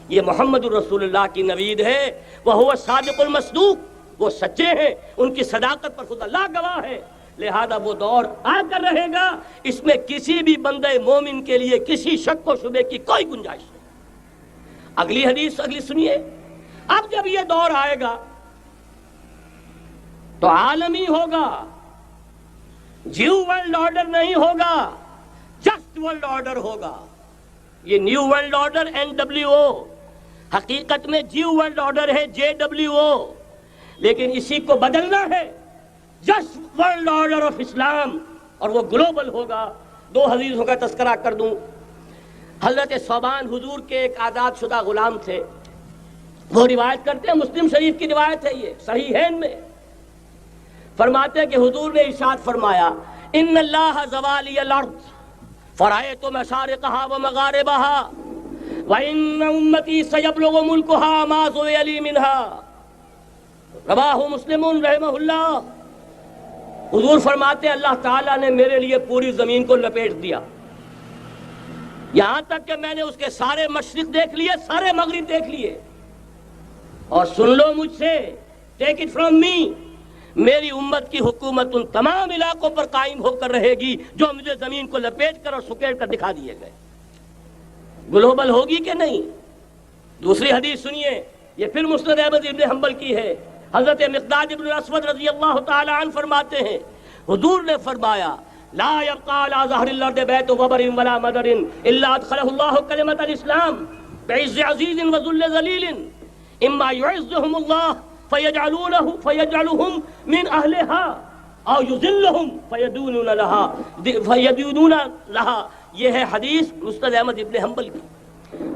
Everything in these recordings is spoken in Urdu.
یہ محمد الرسول اللہ کی نوید ہے، وہو الصادق المصدوق، وہ سچے ہیں، ان کی صداقت پر خود اللہ گواہ ہے، لہذا وہ دور آ کر رہے گا، اس میں کسی بھی بندے مومن کے لیے کسی شک و شبے کی کوئی گنجائش نہیں۔ اگلی حدیث اگلی سنیے، اب جب یہ دور آئے گا تو عالمی ہوگا، جیو ورلڈ آرڈر نہیں ہوگا، جسٹ ورلڈ آرڈر ہوگا۔ یہ نیو ورلڈ آرڈر NWO، حقیقت میں جیو ورلڈ آرڈر ہے JWO، لیکن اسی کو بدلنا ہے جسٹ ورلڈ آرڈر آف اسلام، اور وہ گلوبل ہوگا۔ دو حدیثوں کا تذکرہ کر دوں۔ حضرت ثوبان حضور کے ایک آزاد شدہ غلام تھے، وہ روایت کرتے ہیں، مسلم شریف کی روایت ہے، یہ صحیحین میں فرماتے ہیں کہ حضور نے ارشاد فرمایا، ان اللہ زوالی الارض فرأیت مشارقها ومغاربها وان امتی سیبلغ ملکها ما زوی لی منها، رواہ مسلم رحمہ اللہ۔ حضور فرماتے ہیں اللہ تعالیٰ نے میرے لیے پوری زمین کو لپیٹ دیا، یہاں تک کہ میں نے اس کے سارے مشرق دیکھ لیے، سارے مغرب دیکھ لیے، اور سن لو مجھ سے، ٹیک اٹ فرام می، میری امت کی حکومت ان تمام علاقوں پر قائم ہو کر رہے گی جو مجھے زمین کو لپیٹ کر اور سکیڑ کر دکھا دیے گئے۔ گلوبل ہوگی کہ نہیں؟ دوسری حدیث سنیے، یہ پھر مسند احمد ابن حنبل کی ہے۔ حضرت مقداد ابن الاسود رضی اللہ تعالی عنہ فرماتے ہیں، حضور نے فرمایا، لا يبقى على ظهر الارض بيت وبر ولا مدر الا ادخله الله كلمة الاسلام بعز عزيز وذل ذليل، اما يعزهم الله فيجعلهم من اهلها او يذلهم فيدونون لها۔ یہ ہے حدیث مسند احمد ابن حنبل کی۔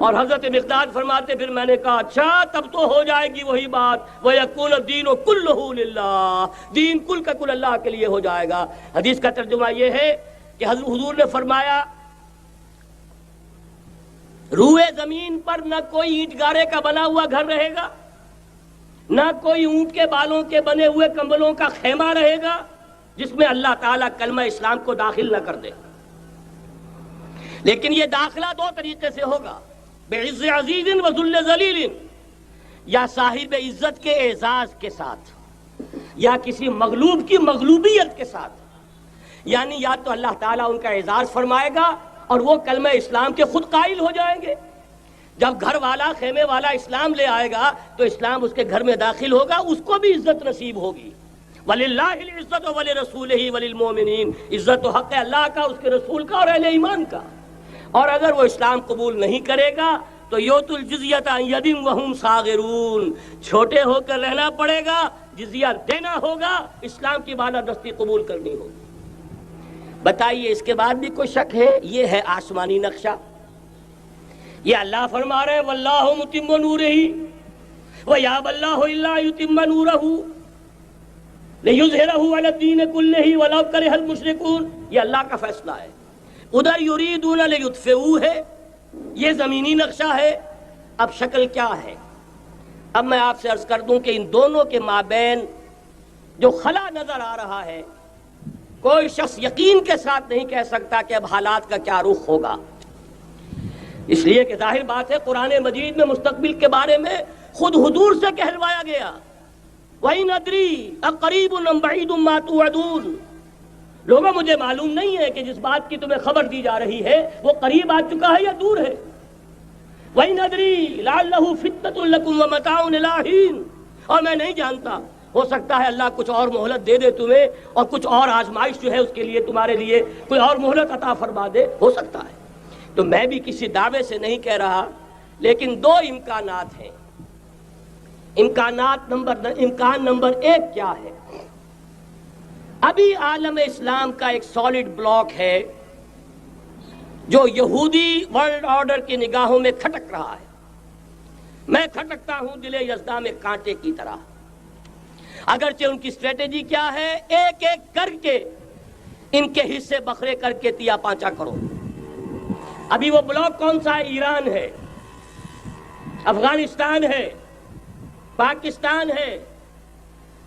اور حضرت مقداد فرماتے پھر میں نے کہا اچھا تب تو ہو جائے گی وہی بات، وَيَكُونَ الدِّينُ كُلُّهُ لِلَّهِ، دین کل کا کل اللہ کے لیے ہو جائے گا۔ حدیث کا ترجمہ یہ ہے کہ حضور نے فرمایا، روئے زمین پر نہ کوئی اینٹ گارے کا بنا ہوا گھر رہے گا، نہ کوئی اونٹ کے بالوں کے بنے ہوئے کمبلوں کا خیمہ رہے گا جس میں اللہ تعالیٰ کلمہ اسلام کو داخل نہ کر دے۔ لیکن یہ داخلہ دو طریقے سے ہوگا، بعز عزیز و ذل ذلیل، یا صاحب عزت کے اعزاز کے ساتھ، یا کسی مغلوب کی مغلوبیت کے ساتھ، یعنی یا تو اللہ تعالیٰ ان کا اعزاز فرمائے گا اور وہ کلمہ اسلام کے خود قائل ہو جائیں گے۔ جب گھر والا خیمے والا اسلام لے آئے گا تو اسلام اس کے گھر میں داخل ہوگا، اس کو بھی عزت نصیب ہوگی۔ وَلِلَّهِ الْعِزَّةُ وَلِرَسُولِهِ وَلِلْمُؤْمِنِينَ، عزت و حق ہے اللہ کا، اس کے رسول کا اور اہل ایمان کا۔ اور اگر وہ اسلام قبول نہیں کرے گا تو یؤتُ الْجِزْیَةَ عَنْ یَدٍ وَهُمْ صَاغِرُونَ، چھوٹے ہو کر رہنا پڑے گا، جزیہ دینا ہوگا، اسلام کی بالادستی قبول کرنی ہوگی۔ بتائیے اس کے بعد بھی کوئی شک ہے؟ یہ ہے آسمانی نقشہ۔ یہ اللہ فرما رہے ہیں واللہ متم نورہ ویابی اللہ الا یتم نورہ لیظہرہ علی الدین کلہ ولو کرہ المشرکون، یہ اللہ کا فیصلہ ہے۔ ادھر یریدون لیطفئوہ ہے، یہ زمینی نقشہ ہے۔ اب شکل کیا ہے؟ اب میں آپ سے عرض کر دوں کہ ان دونوں کے مابین جو خلا نظر آ رہا ہے، کوئی شخص یقین کے ساتھ نہیں کہہ سکتا کہ اب حالات کا کیا رخ ہوگا، اس لیے کہ ظاہر بات ہے قرآن مجید میں مستقبل کے بارے میں خود حضور سے کہلوایا گیا، وَإِنْ أَدْرِي أَقَرِيبٌ أَمْ بَعِيدٌ مَا تُوعَدُونَ۔ لوگوں مجھے معلوم نہیں ہے کہ جس بات کی تمہیں خبر دی جا رہی ہے وہ قریب آ چکا ہے یا دور ہے۔ وَإِنْ أَدْرِي لَعَلَّهُ فِتْنَةٌ لَكُمْ وَمَتَاعٌ إِلَىٰ حِينٍ، اور میں نہیں جانتا، ہو سکتا ہے اللہ کچھ اور مہلت دے دے تمہیں، اور کچھ اور آزمائش جو ہے اس کے لیے تمہارے لیے کوئی اور مہلت عطا فرما دے، ہو سکتا ہے۔ تو میں بھی کسی دعوے سے نہیں کہہ رہا، لیکن دو امکانات ہیں۔ امکان نمبر ایک کیا ہے؟ ابھی عالم اسلام کا ایک سالڈ بلاک ہے جو یہودی ورلڈ آرڈر کی نگاہوں میں کھٹک رہا ہے۔ میں کھٹکتا ہوں دل یزداں میں کانٹے کی طرح۔ اگرچہ ان کی اسٹریٹجی کیا ہے؟ ایک ایک کر کے ان کے حصے بکھرے کر کے تیا پانچا کرو۔ ابھی وہ بلاک کون سا ہے؟ ایران ہے، افغانستان ہے، پاکستان ہے،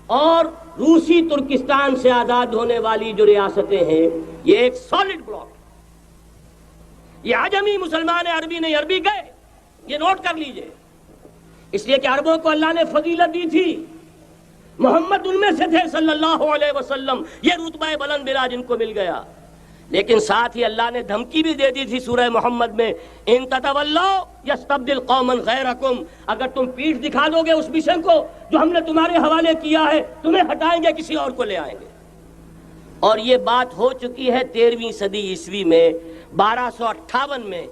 اور روسی ترکستان سے آزاد ہونے والی جو ریاستیں ہیں، یہ ایک سالڈ بلاک ہے۔ یہ عجمی مسلمان عربی نہیں، عربی گئے یہ نوٹ کر لیجئے، اس لیے کہ عربوں کو اللہ نے فضیلت دی تھی، محمد ان میں سے تھے صلی اللہ علیہ وسلم، یہ رتبہ بلند ملا جن کو مل گیا، لیکن ساتھ ہی اللہ نے دھمکی بھی دے دی تھی سورہ محمد میں، ان تتولوا یستبدل قوما غیرکم، اگر تم پیٹھ دکھا دو گے اس مشن کو جو ہم نے تمہارے حوالے کیا ہے، تمہیں ہٹائیں گے، کسی اور کو لے آئیں گے۔ اور یہ بات ہو چکی ہے 13ویں صدی عیسوی میں، 1258 میں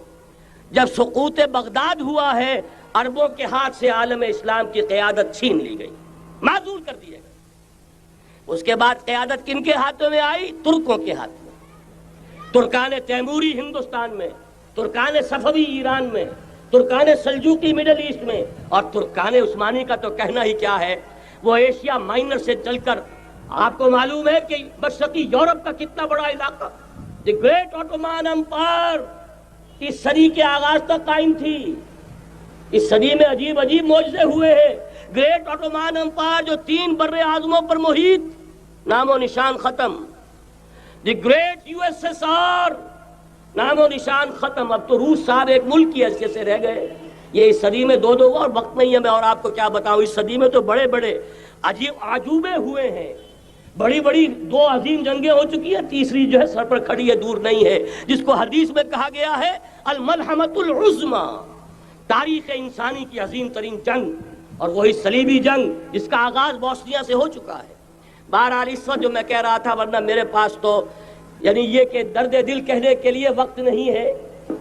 جب سقوط بغداد ہوا ہے، عربوں کے ہاتھ سے عالم اسلام کی قیادت چھین لی گئی، معزول کر دیا گیا۔ اس کے بعد قیادت کن کے ہاتھوں میں آئی؟ ترکوں کے ہاتھ میں، ترکان تیموری ہندوستان میں، ترکان صفوی ایران میں، ترکان سلجوقی مڈل ایسٹ میں، اور ترکان عثمانی کا تو کہنا ہی کیا ہے، وہ ایشیا مائنر سے چل کر آپ کو معلوم ہے کہ مشرقی یورپ کا کتنا بڑا علاقہ، دی گریٹ آٹومان امپائر اس صدی کے آغاز تک قائم تھی۔ اس صدی میں عجیب عجیب معجزے ہوئے ہیں۔ گریٹ آٹومان امپائر جو 3 بر اعظموں پر محیط، نام و نشان ختم۔ The great U S S R, نام و نشان ختم۔ اب تو روس صاحب ایک ملک کی حیثیت سے رہ گئے۔ یہ اس صدی میں دو اور وقت نہیں ہے میں اور آپ کو کیا بتاؤں، اس صدی میں تو بڑے بڑے عجیب عجوبے ہوئے ہیں، بڑی بڑی 2 عظیم جنگیں ہو چکی ہیں، تیسری جو ہے سر پر کھڑی ہے، دور نہیں ہے، جس کو حدیث میں کہا گیا ہے الملحمۃ العظمی، تاریخ انسانی کی عظیم ترین جنگ، اور وہی صلیبی جنگ جس کا آغاز بوسنیا سے ہو چکا ہے۔ بہرحال اس وقت جو میں کہہ رہا تھا، ورنہ میرے پاس تو یعنی یہ کہ درد دل کہنے کے لیے وقت نہیں ہے،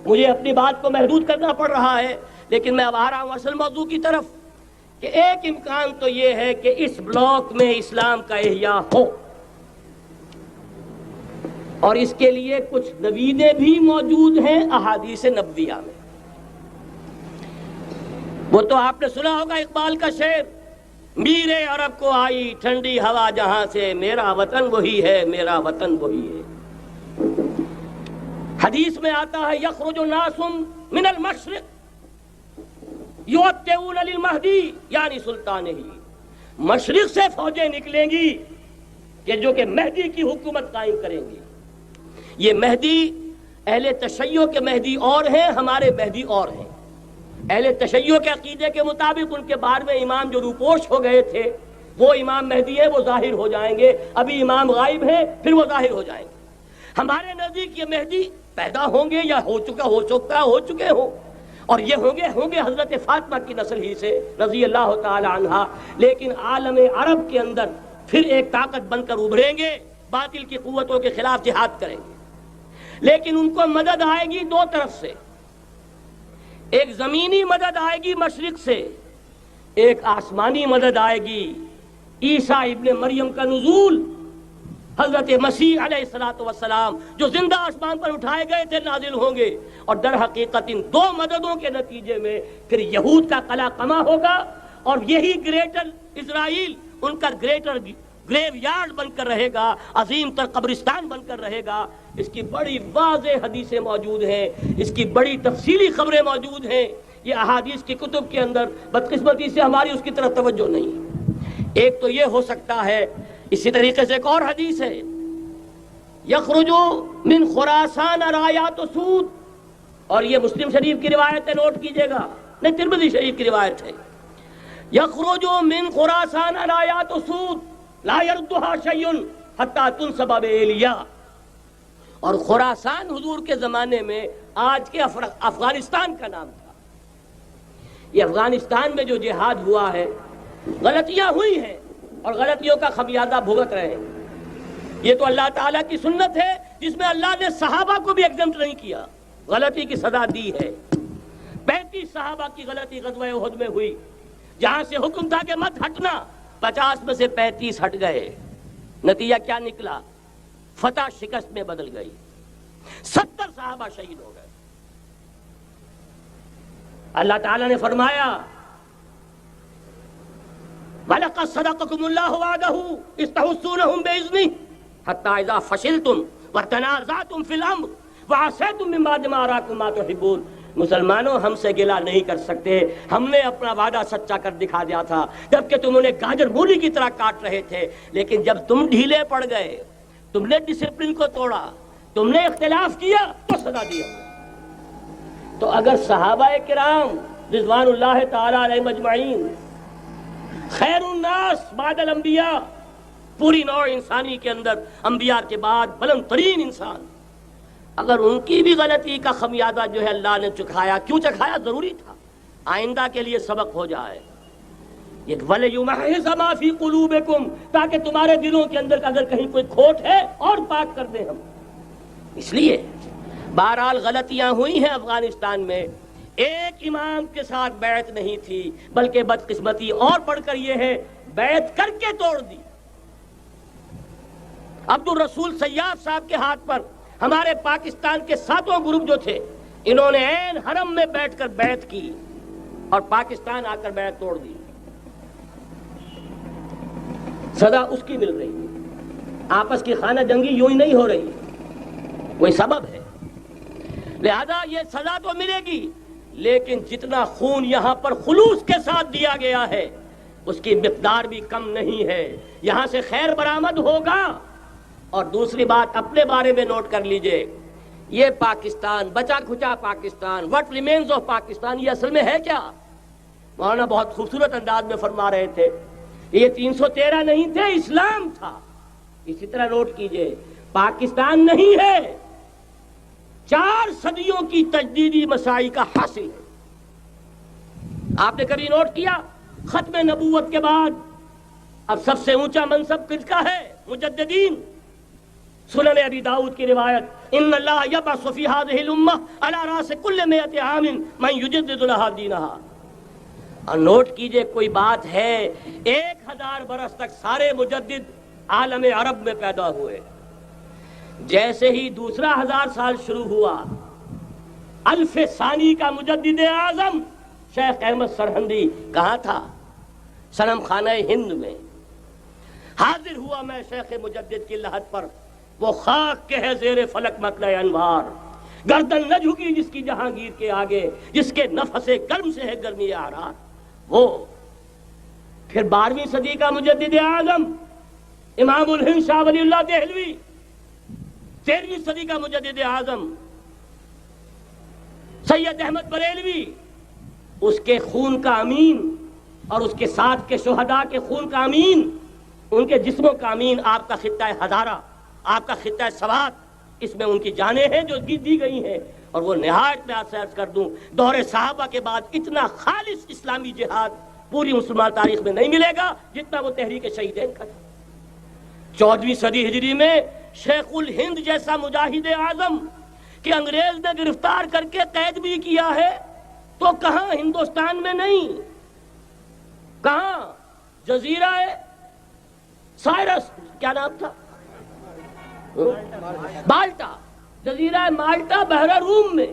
مجھے اپنی بات کو محدود کرنا پڑ رہا ہے، لیکن میں اب آ رہا ہوں اصل موضوع کی طرف، کہ ایک امکان تو یہ ہے کہ اس بلاک میں اسلام کا احیاء ہو، اور اس کے لیے کچھ نویدیں بھی موجود ہیں احادیث نبویہ میں۔ وہ تو آپ نے سنا ہوگا اقبال کا شعر، میرے عرب کو آئی ٹھنڈی ہوا جہاں سے، میرا وطن وہی ہے، میرا وطن وہی ہے۔ حدیث میں آتا ہے یخرج الناس من المشرق یؤتون للمہدی یعنی سلطانہ، مشرق سے فوجیں نکلیں گی کہ جو کہ مہدی کی حکومت قائم کریں گی۔ یہ مہدی اہل تشیع کے مہدی اور ہیں، ہمارے مہدی اور ہیں۔ اہل تشیع کے عقیدے کے مطابق ان کے بعد میں امام جو روپوش ہو گئے تھے وہ امام مہدی ہیں، وہ ظاہر ہو جائیں گے، ابھی امام غائب ہیں، پھر وہ ظاہر ہو جائیں گے۔ ہمارے نزدیک یہ مہدی پیدا ہوں گے یا ہو چکے ہوں، اور یہ ہوں گے حضرت فاطمہ کی نسل ہی سے رضی اللہ تعالی عنہا، لیکن عالم عرب کے اندر پھر ایک طاقت بن کر ابھریں گے، باطل کی قوتوں کے خلاف جہاد کریں گے، لیکن ان کو مدد آئے گی 2 طرف سے، ایک زمینی مدد آئے گی مشرق سے، ایک آسمانی مدد آئے گی، عیسیٰ ابن مریم کا نزول، حضرت مسیح علیہ السلام جو زندہ آسمان پر اٹھائے گئے تھے نازل ہوں گے، اور در حقیقت ان 2 مددوں کے نتیجے میں پھر یہود کا قلع قمع ہوگا، اور یہی گریٹر اسرائیل ان کا گریٹر گریو یارڈ بن کر رہے گا، عظیم تر قبرستان بن کر رہے گا۔ اس کی بڑی واضح حدیثیں موجود ہیں، اس کی بڑی تفصیلی خبریں موجود ہیں، یہ احادیث کی کتب کے اندر، بدقسمتی سے ہماری اس کی طرف توجہ نہیں۔ ایک تو یہ ہو سکتا ہے، اسی طریقے سے ایک اور حدیث ہے، یخرج من خراسان رایات سود، اور یہ مسلم شریف کی روایت ہے، نوٹ کیجئے گا، نہیں ترمذی شریف کی روایت ہے، یخرج من خراسان رایات سود لا یردها شیء حتی تنصب بایلیا، اور خراسان حضور کے زمانے میں آج کے افغانستان کا نام تھا۔ یہ افغانستان میں جو جہاد ہوا ہے، غلطیاں ہوئی ہیں اور غلطیوں کا خمیازہ بھگت رہے ہیں، یہ تو اللہ تعالیٰ کی سنت ہے جس میں اللہ نے صحابہ کو بھی ایگزمپٹ نہیں کیا، غلطی کی سزا دی ہے۔ 35 صحابہ کی غلطی غزوہ احد میں ہوئی، جہاں سے حکم تھا کہ مت ہٹنا، 50 میں سے 35 ہٹ گئے، نتیجہ کیا نکلا؟ فتح شکست میں بدل گئی، 70 صحابہ شہید ہو گئے۔ اللہ تعالیٰ نے فرمایا وَلَقَدْ صَدَقَكُمُ اللَّهُ وَعْدَهُ إِذْ تَحُسُّونَهُم بِإِذْنِهِ حَتَّىٰ إِذَا فَشِلْتُمْ وَتَنَازَعْتُمْ فِي الْأَمْرِ وَعَصَيْتُمْ مِن بَعْدِ مَا أَرَاكُم مَّا تُحِبُّونَ۔ مسلمانوں ہم سے گلہ نہیں کر سکتے، ہم نے اپنا وعدہ سچا کر دکھا دیا تھا جبکہ تم انہیں گاجر مولی کی طرح کاٹ رہے تھے، لیکن جب تم ڈھیلے پڑ گئے، تم نے ڈسپلن کو توڑا، تم نے اختلاف کیا تو سزا دیا۔ تو اگر صحابہ کرام رضوان اللہ تعالی علیہ مجمعین، خیر الناس بعد الانبیاء، پوری نوع انسانی کے اندر انبیاء کے بعد بلند ترین انسان، اگر ان کی بھی غلطی کا خمیازہ جو ہے اللہ نے چکھایا، کیوں چکھایا؟ ضروری تھا، آئندہ کے لیے سبق ہو جائے۔ وَلِيُمَحِّصَ مَا فِي قُلُوبِكُمْ، تاکہ تمہارے دلوں کے اندر اگر کہیں کوئی کھوٹ ہے اور پاک کر دیں ہم۔ اس لیے بہرحال غلطیاں ہوئی ہیں افغانستان میں، ایک امام کے ساتھ بیعت نہیں تھی، بلکہ بدقسمتی اور بڑھ کر یہ ہے بیعت کر کے توڑ دی۔ عبد الرسول سیاف صاحب کے ہاتھ پر ہمارے پاکستان کے 7 گروپ جو تھے، انہوں نے عین حرم میں بیٹھ کر بیعت کی اور پاکستان آ کر بیعت توڑ دی۔ سزا اس کی مل رہی ہے، آپس کی خانہ جنگی یوں ہی نہیں ہو رہی، کوئی سبب ہے، لہذا یہ سزا تو ملے گی، لیکن جتنا خون یہاں پر خلوص کے ساتھ دیا گیا ہے اس کی مقدار بھی کم نہیں ہے، یہاں سے خیر برآمد ہوگا۔ اور دوسری بات اپنے بارے میں نوٹ کر لیجئے، یہ پاکستان، بچا کھچا Pakistan, what remains of Pakistan, یہ اصل میں ہے کیا؟ مولانا بہت خوبصورت انداز میں فرما رہے تھے، یہ 313 نہیں تھے، اسلام تھا۔ اسی طرح نوٹ کیجئے، پاکستان نہیں ہے، 4 صدیوں کی تجدیدی مساعی کا حاصل ہے۔ آپ نے کبھی نوٹ کیا، ختم نبوت کے بعد اب سب سے اونچا منصب کس کا ہے؟ مجددین۔ سنن ابی داؤد کی روایت، ان اللہ یبعث فی ہذہ الامہ علی راس کل 100 عام من یجدد لها دینها۔ اور نوٹ کیجئے، کوئی بات ہے، 1000 برس تک سارے مجدد عالم عرب میں پیدا ہوئے، جیسے ہی دوسرا 1000 سال شروع ہوا، الف ثانی کا مجدد اعظم شیخ احمد سرہندی کہاں تھا؟ صنم خانہ ہند میں حاضر ہوا۔ میں شیخ مجدد کی لحد پر، وہ خاک کے ہے زیر فلک مطلع انوار، گردن نہ جھکی جس کی جہانگیر کے آگے، جس کے نفس گرم سے ہے گرمی آرار۔ وہ پھر 12ویں صدی کا مجدد اعظم امام الہند شاہ ولی اللہ دہلوی، 13ویں صدی کا مجدد اعظم سید احمد بریلوی، اس کے خون کا امین اور اس کے ساتھ کے شہداء کے خون کا امین، ان کے جسموں کا امین آپ کا خطہ ہزارہ، آپ کا خطہ سوات، اس میں ان کی جانیں ہیں جو دی گئی ہیں۔ اور وہ نہایت میں آپ سے عرض کر دوں، دور صحابہ کے بعد اتنا خالص اسلامی جہاد پوری مسلمان تاریخ میں نہیں ملے گا جتنا وہ تحریک شہیدین کا تھا۔ 14ویں صدی ہجری میں شیخ الہند جیسا مجاہد اعظم کہ انگریز نے گرفتار کر کے قید بھی کیا ہے، تو کہاں؟ ہندوستان میں نہیں، کہاں؟ جزیرہ سائرس، کیا نام تھا؟ مالٹا، جزیرہ مالٹا بحر روم میں۔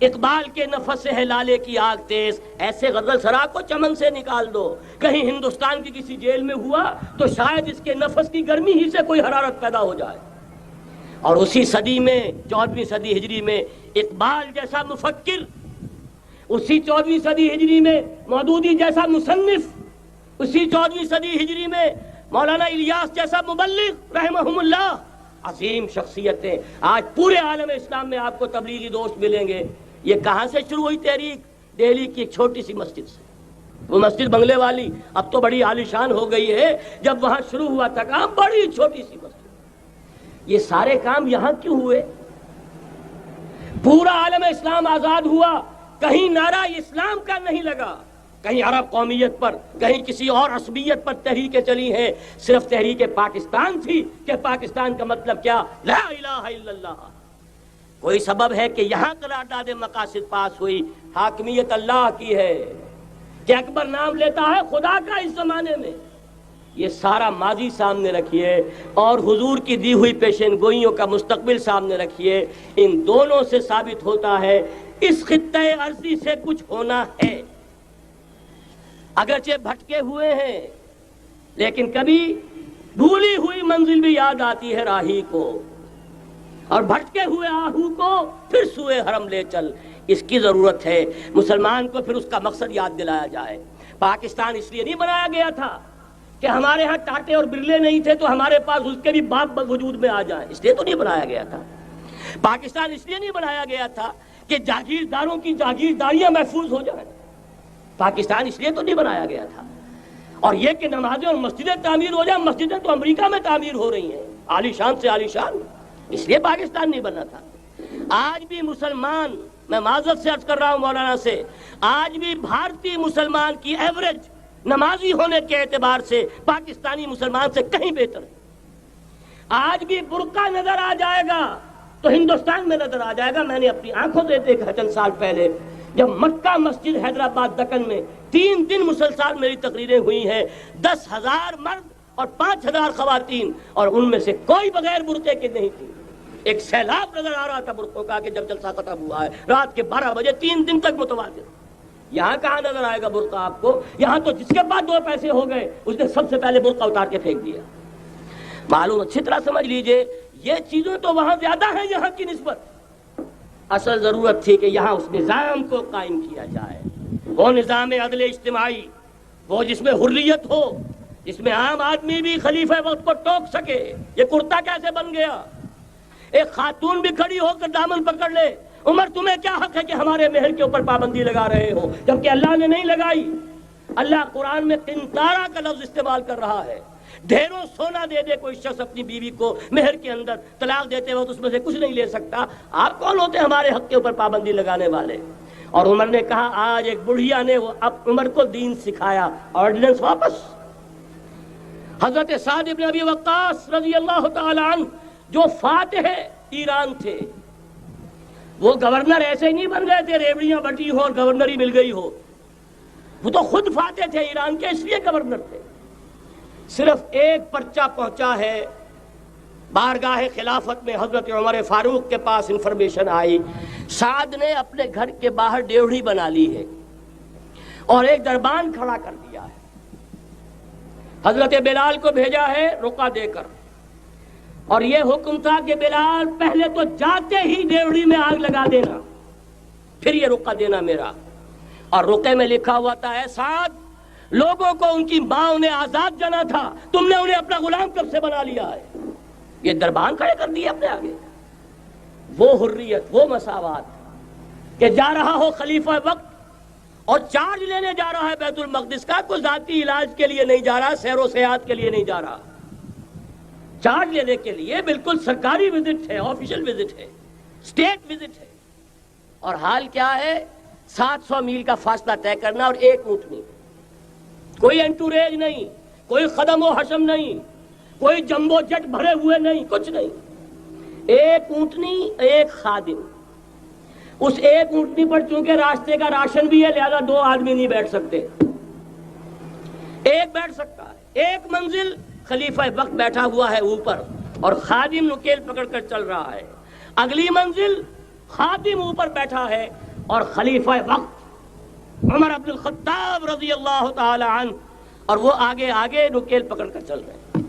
اقبال کے نفس سے ہے لالے کی آگ تیز، ایسے غزل سرا کو چمن سے نکال دو۔ کہیں ہندوستان کی کسی جیل میں ہوا تو شاید اس کے نفس کی گرمی ہی سے کوئی حرارت پیدا ہو جائے۔ اور اسی صدی میں، 14ویں صدی ہجری میں، اقبال جیسا مفکر، اسی 14ویں صدی ہجری میں مودودی جیسا مصنف، اسی 14ویں صدی ہجری میں مولانا الیاس جیسا مبلغ رحمہم اللہ، عظیم شخصیتیں آج پورے عالم اسلام میں آپ کو تبلیغی دوست ملیں گے۔ یہ کہاں سے شروع ہوئی تحریک؟ دہلی کی ایک چھوٹی سی مسجد سے، وہ مسجد بنگلے والی اب تو بڑی عالیشان ہو گئی ہے، جب وہاں شروع ہوا تھا کام بڑی چھوٹی سی مسجد۔ یہ سارے کام یہاں کیوں ہوئے؟ پورا عالم اسلام آزاد ہوا، کہیں نعرہ اسلام کا نہیں لگا، کہیں عرب قومیت پر، کہیں کسی اور عصبیت پر تحریکیں چلی ہیں، صرف تحریک پاکستان تھی کہ پاکستان کا مطلب کیا؟ لا الہ الا اللہ۔ کوئی سبب ہے کہ یہاں قرارداد مقاصد پاس ہوئی، حاکمیت اللہ کی ہے، کہ اکبر نام لیتا ہے خدا کا اس زمانے میں۔ یہ سارا ماضی سامنے رکھیے اور حضور کی دی ہوئی پیشین گوئیوں کا مستقبل سامنے رکھیے، ان دونوں سے ثابت ہوتا ہے اس خطہ ارضی سے کچھ ہونا ہے۔ اگرچہ بھٹکے ہوئے ہیں، لیکن کبھی بھولی ہوئی منزل بھی یاد آتی ہے راہی کو، اور بھٹکے ہوئے آہو کو پھر سوئے حرم لے چل۔ اس کی ضرورت ہے مسلمان کو، پھر اس کا مقصد یاد دلایا جائے۔ پاکستان اس لیے نہیں بنایا گیا تھا کہ ہمارے ہاں ٹاٹے اور برلے نہیں تھے تو ہمارے پاس اس کے بھی باپ وجود میں آ جائیں، اس لیے تو نہیں بنایا گیا تھا۔ پاکستان اس لیے نہیں بنایا گیا تھا کہ جاگیرداروں کی جاگیرداریاں محفوظ ہو جائیں. پاکستان اس لیے تو نہیں بنایا گیا تھا. اور یہ کہ نمازیں اور مسجدیں تعمیر ہو جائیں، مسجدیں تو امریکہ میں تعمیر ہو رہی ہیں عالی شان سے عالی شان، اس لیے پاکستان نہیں بننا تھا. آج بھی مسلمان، میں معذرت سے عرض کر رہا ہوں مولانا سے، آج بھی بھارتی مسلمان کی ایوریج نمازی ہونے کے اعتبار سے پاکستانی مسلمان سے کہیں بہتر ہے. آج بھی برقع نظر آ جائے گا تو ہندوستان میں نظر آ جائے گا. میں نے اپنی آنکھوں سے دیکھا چند سال پہلے جب مکہ مسجد حیدرآباد دکن میں 3 دن مسلسل میری تقریریں ہوئی ہیں، 10,000 مرد اور 5,000 خواتین، اور ان میں سے کوئی بغیر برقعے کے نہیں تھی. ایک سیلاب نظر آ رہا تھا برقعوں کا کہ جب جلسہ ختم ہوا ہے رات کے 12 بجے 3 دن تک متواتر. یہاں کہاں نظر آئے گا برقع آپ کو؟ یہاں تو جس کے پاس 2 پیسے ہو گئے اس نے سب سے پہلے برقع اتار کے پھینک دیا. معلوم اچھی طرح سمجھ لیجئے یہ چیزیں تو وہاں زیادہ ہیں یہاں کی نسبت. اصل ضرورت تھی کہ یہاں اس نظام کو قائم کیا جائے، وہ نظام عدل اجتماعی، وہ جس میں حریت ہو، جس میں عام آدمی بھی خلیفہ وقت کو ٹوک سکے. یہ کرتا کیسے بن گیا؟ ایک خاتون بھی کھڑی ہو کر دامن پکڑ لے، عمر تمہیں کیا حق ہے کہ ہمارے مہر کے اوپر پابندی لگا رہے ہو، جبکہ اللہ نے نہیں لگائی. اللہ قرآن میں قنطارہ کا لفظ استعمال کر رہا ہے. ڈھیروں سونا دے دے کوئی شخص اپنی بیوی کو مہر کے اندر، طلاق دیتے وقت اس میں سے کچھ نہیں لے سکتا. آپ کون ہوتے ہیں ہمارے حق کے اوپر پابندی لگانے والے؟ اور عمر نے کہا، آج ایک بڑھیا نے وہ اب عمر کو دین سکھایا، آرڈیننس واپس. حضرت سعد بن ابی وقاص رضی اللہ تعالی عنہ جو فاتح ایران تھے، وہ گورنر ایسے ہی نہیں بن گئے تھے ریوڑیاں بٹی ہو اور گورنری مل گئی ہو. وہ تو خود فاتح تھے ایران کے، اس لیے گورنر تھے. صرف ایک پرچہ پہنچا ہے بارگاہ خلافت میں، حضرت عمر فاروق کے پاس انفارمیشن آئی سعد نے اپنے گھر کے باہر ڈیوڑی بنا لی ہے اور ایک دربان کھڑا کر دیا ہے. حضرت بلال کو بھیجا ہے رقعہ دے کر، اور یہ حکم تھا کہ بلال پہلے تو جاتے ہی ڈیوڑی میں آگ لگا دینا، پھر یہ رقعہ دینا میرا. اور رقعے میں لکھا ہوا تھا، اے سعد، لوگوں کو ان کی ماں نے آزاد جانا تھا، تم نے انہیں اپنا غلام کب سے بنا لیا ہے. یہ دربان کھڑے کر دیے اپنے آگے. وہ حریت، وہ مساوات کہ جا رہا ہو خلیفہ وقت اور چارج لینے جا رہا ہے بیت المقدس کا، کوئی ذاتی علاج کے لیے نہیں جا رہا، سیر و سیاحت کے لیے نہیں جا رہا، چارج لینے کے لیے. بالکل سرکاری وزٹ ہے، آفیشل وزٹ ہے، اسٹیٹ وزٹ ہے. اور حال کیا ہے؟ 700 میل کا فاصلہ طے کرنا اور ایک اونٹنی، کوئی انٹوریج نہیں، کوئی خدم و حشم نہیں، کوئی جمبو جٹ بھرے ہوئے نہیں، کچھ نہیں. ایک اونٹنی، ایک خادم. اس ایک اونٹنی پر چونکہ راستے کا راشن بھی ہے لہذا 2 آدمی نہیں بیٹھ سکتے، ایک بیٹھ سکتا ہے. ایک منزل خلیفہ وقت بیٹھا ہوا ہے اوپر اور خادم نکیل پکڑ کر چل رہا ہے. اگلی منزل خادم اوپر بیٹھا ہے اور خلیفہ وقت عمر بن الخطاب رضی اللہ تعالی عنہ اور وہ آگے آگے نکیل پکڑ کر چل رہے ہیں.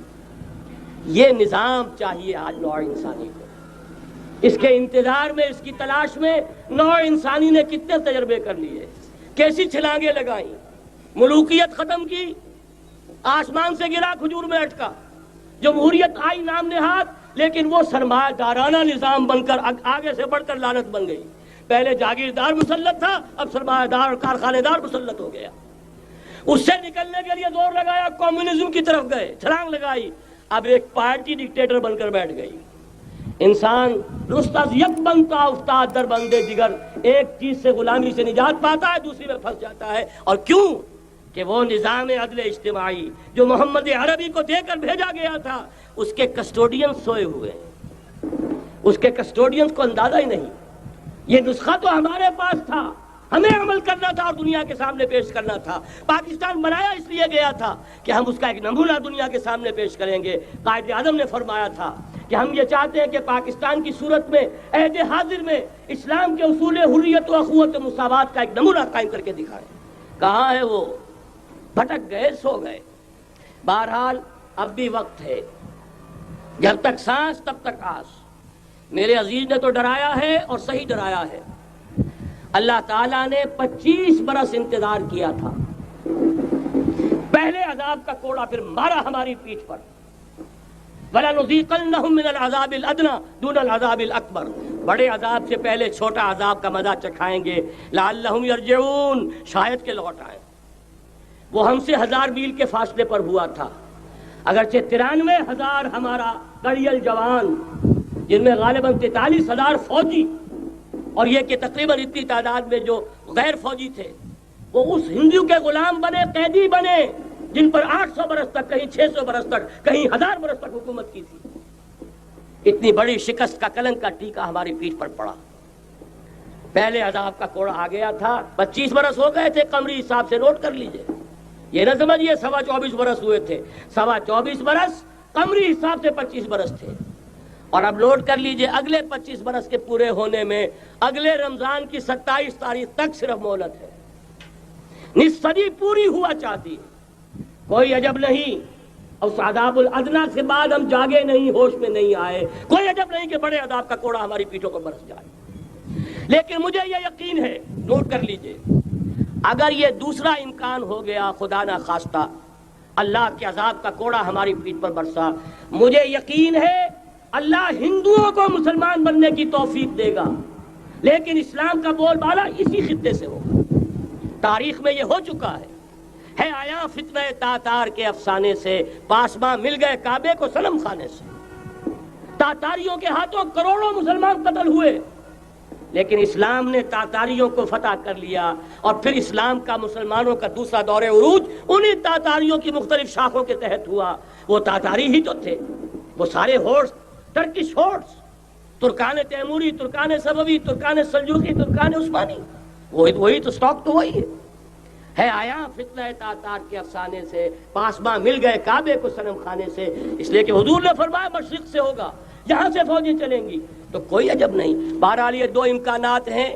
یہ نظام چاہیے آج نوع انسانی کو. اس کے انتظار میں، اس کی تلاش میں نوع انسانی نے کتنے تجربے کر لیے، کیسی چھلانگیں لگائیں. ملوکیت ختم کی، آسمان سے گرا کھجور میں اٹکا. جمہوریت آئی نام نہاد، لیکن وہ سرمایہ دارانہ نظام بن کر آگے سے بڑھ کر لعنت بن گئی. پہلے جاگیردار مسلط تھا، اب سرمایہ دار اور کارخانے دار مسلط ہو گیا. اس سے نکلنے کے لیے زور لگایا، کمیونزم کی طرف گئے، چھلانگ لگائی، اب ایک پارٹی ڈکٹیٹر بن کر بیٹھ گئی. انسان رست از یک بنتا افتاد در بندے دیگر، ایک چیز سے غلامی سے نجات پاتا ہے، دوسری میں پھنس جاتا ہے. اور کیوں؟ کہ وہ نظام عدل اجتماعی جو محمد عربی کو دے کر بھیجا گیا تھا، اس کے کسٹوڈین سوئے ہوئے ہیں. اس کے کسٹوڈین کو اندازہ ہی نہیں. یہ نسخہ تو ہمارے پاس تھا، ہمیں عمل کرنا تھا اور دنیا کے سامنے پیش کرنا تھا. پاکستان بنایا اس لیے گیا تھا کہ ہم اس کا ایک نمونہ دنیا کے سامنے پیش کریں گے. قائد اعظم نے فرمایا تھا کہ ہم یہ چاہتے ہیں کہ پاکستان کی صورت میں عہد حاضر میں اسلام کے اصول حریت و اخوت و مساوات کا ایک نمونہ قائم کر کے دکھائیں. کہاں ہے وہ؟ بھٹک گئے، سو گئے. بہرحال اب بھی وقت ہے، جب تک سانس تب تک آس. میرے عزیز نے تو ڈرایا ہے اور صحیح ڈرایا ہے. اللہ تعالیٰ نے 25 برس انتظار کیا تھا. پہلے عذاب کا کوڑا پھر مارا ہماری پیٹھ پر. وَلَنُذِيقَنَّهُم مِّنَ الْعَذَابِ الْأَدْنَىٰ دُونَ الْعَذَابِ الْأَكْبَرِ. بڑے عذاب سے پہلے چھوٹا عذاب کا مزہ چکھائیں گے، لعلہم یرجعون، شاید کہ لوٹ آئیں۔ وہ ہم سے 1000 میل کے فاصلے پر ہوا تھا، اگرچہ 93,000 ہمارا کڑیل جوان، جن میں غالباً 43,000 فوجی، اور یہ کہ تقریباً اتنی تعداد میں جو غیر فوجی تھے، وہ اس ہندو کے غلام بنے، قیدی بنے، جن پر 800 برس تک، کہیں 600 برس تک، کہیں 1000 برس تک حکومت کی تھی۔ اتنی بڑی شکست کا کلنک کا ٹیکا ہماری پیٹھ پر پڑا۔ پہلے عذاب کا کوڑا آ گیا تھا، 25 برس ہو گئے تھے قمری حساب سے، نوٹ کر لیجئے، یہ نہ سمجھیے 24.25 برس ہوئے تھے، 24.25 برس قمری حساب سے 25 برس تھے۔ اور اب نوٹ کر لیجئے اگلے 25 برس کے پورے ہونے میں اگلے رمضان کی 27 تاریخ تک صرف مہلت ہے، نصف صدی پوری ہوا چاہتی ہے۔ کوئی عجب نہیں اس عذاب الادنیٰ سے بعد ہم جاگے نہیں، ہوش میں نہیں آئے، کوئی عجب نہیں کہ بڑے عذاب کا کوڑا ہماری پیٹھوں پر برس جائے۔ لیکن مجھے یہ یقین ہے، نوٹ کر لیجئے، اگر یہ دوسرا امکان ہو گیا، خدا نہ خواستہ اللہ کے عذاب کا کوڑا ہماری پیٹھ پر برسا، مجھے یقین ہے اللہ ہندوؤں کو مسلمان بننے کی توفیق دے گا، لیکن اسلام کا بول بالا اسی خطے سے ہوگا۔ تاریخ میں یہ ہو چکا ہے آیا فتنہ تاتار کے افسانے سے، پاسباں مل گئے کعبے کو صنم خانے سے، تاتاریوں کے ہاتھوں کروڑوں مسلمان قتل ہوئے، لیکن اسلام نے تاتاریوں کو فتح کر لیا، اور پھر اسلام کا مسلمانوں کا دوسرا دور عروج انہی تاتاریوں کی مختلف شاخوں کے تحت ہوا۔ وہ تاتاری ہی تو تھے، وہ سارے ہورس، ٹرکش ہورس، ترکان تیموری، ترکان صفوی، ترکان سلجوقی، ترکان عثمانی، وہی تو سٹاک تو وہی ہے آیا فتنہ تاتار کے افسانے سے، پاسباں مل گئے کعبے کو صنم خانے سے، اس لیے کہ حضور نے فرمایا مشرق سے ہوگا، یہاں سے فوجیں چلیں گی، تو کوئی عجب نہیں۔ بہرحال یہ دو امکانات ہیں،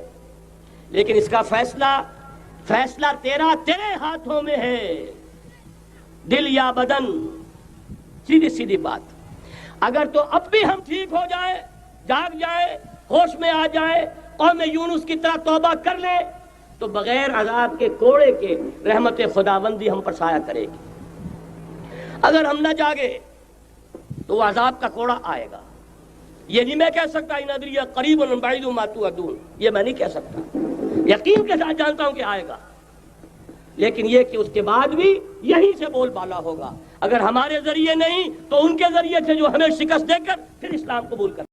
لیکن اس کا فیصلہ تیرے ہاتھوں میں ہے، دل یا بدن، سیدھی بات۔ اگر تو اب بھی ہم ٹھیک ہو جائیں، جاگ جائیں، ہوش میں آ جائیں، قوم یونس کی طرح توبہ کر لیں، تو بغیر عذاب کے کوڑے کے رحمت خداوندی ہم پر سایہ کرے گی۔ اگر ہم نہ جاگے تو وہ عذاب کا کوڑا آئے گا۔ یہ نہیں میں کہہ سکتا ان ادری قریب بعید ما توعدون، یہ میں نہیں کہہ سکتا، یقین کے ساتھ جانتا ہوں کہ آئے گا، لیکن یہ کہ اس کے بعد بھی یہیں سے بول بالا ہوگا، اگر ہمارے ذریعے نہیں تو ان کے ذریعے سے جو ہمیں شکست دے کر پھر اسلام قبول کر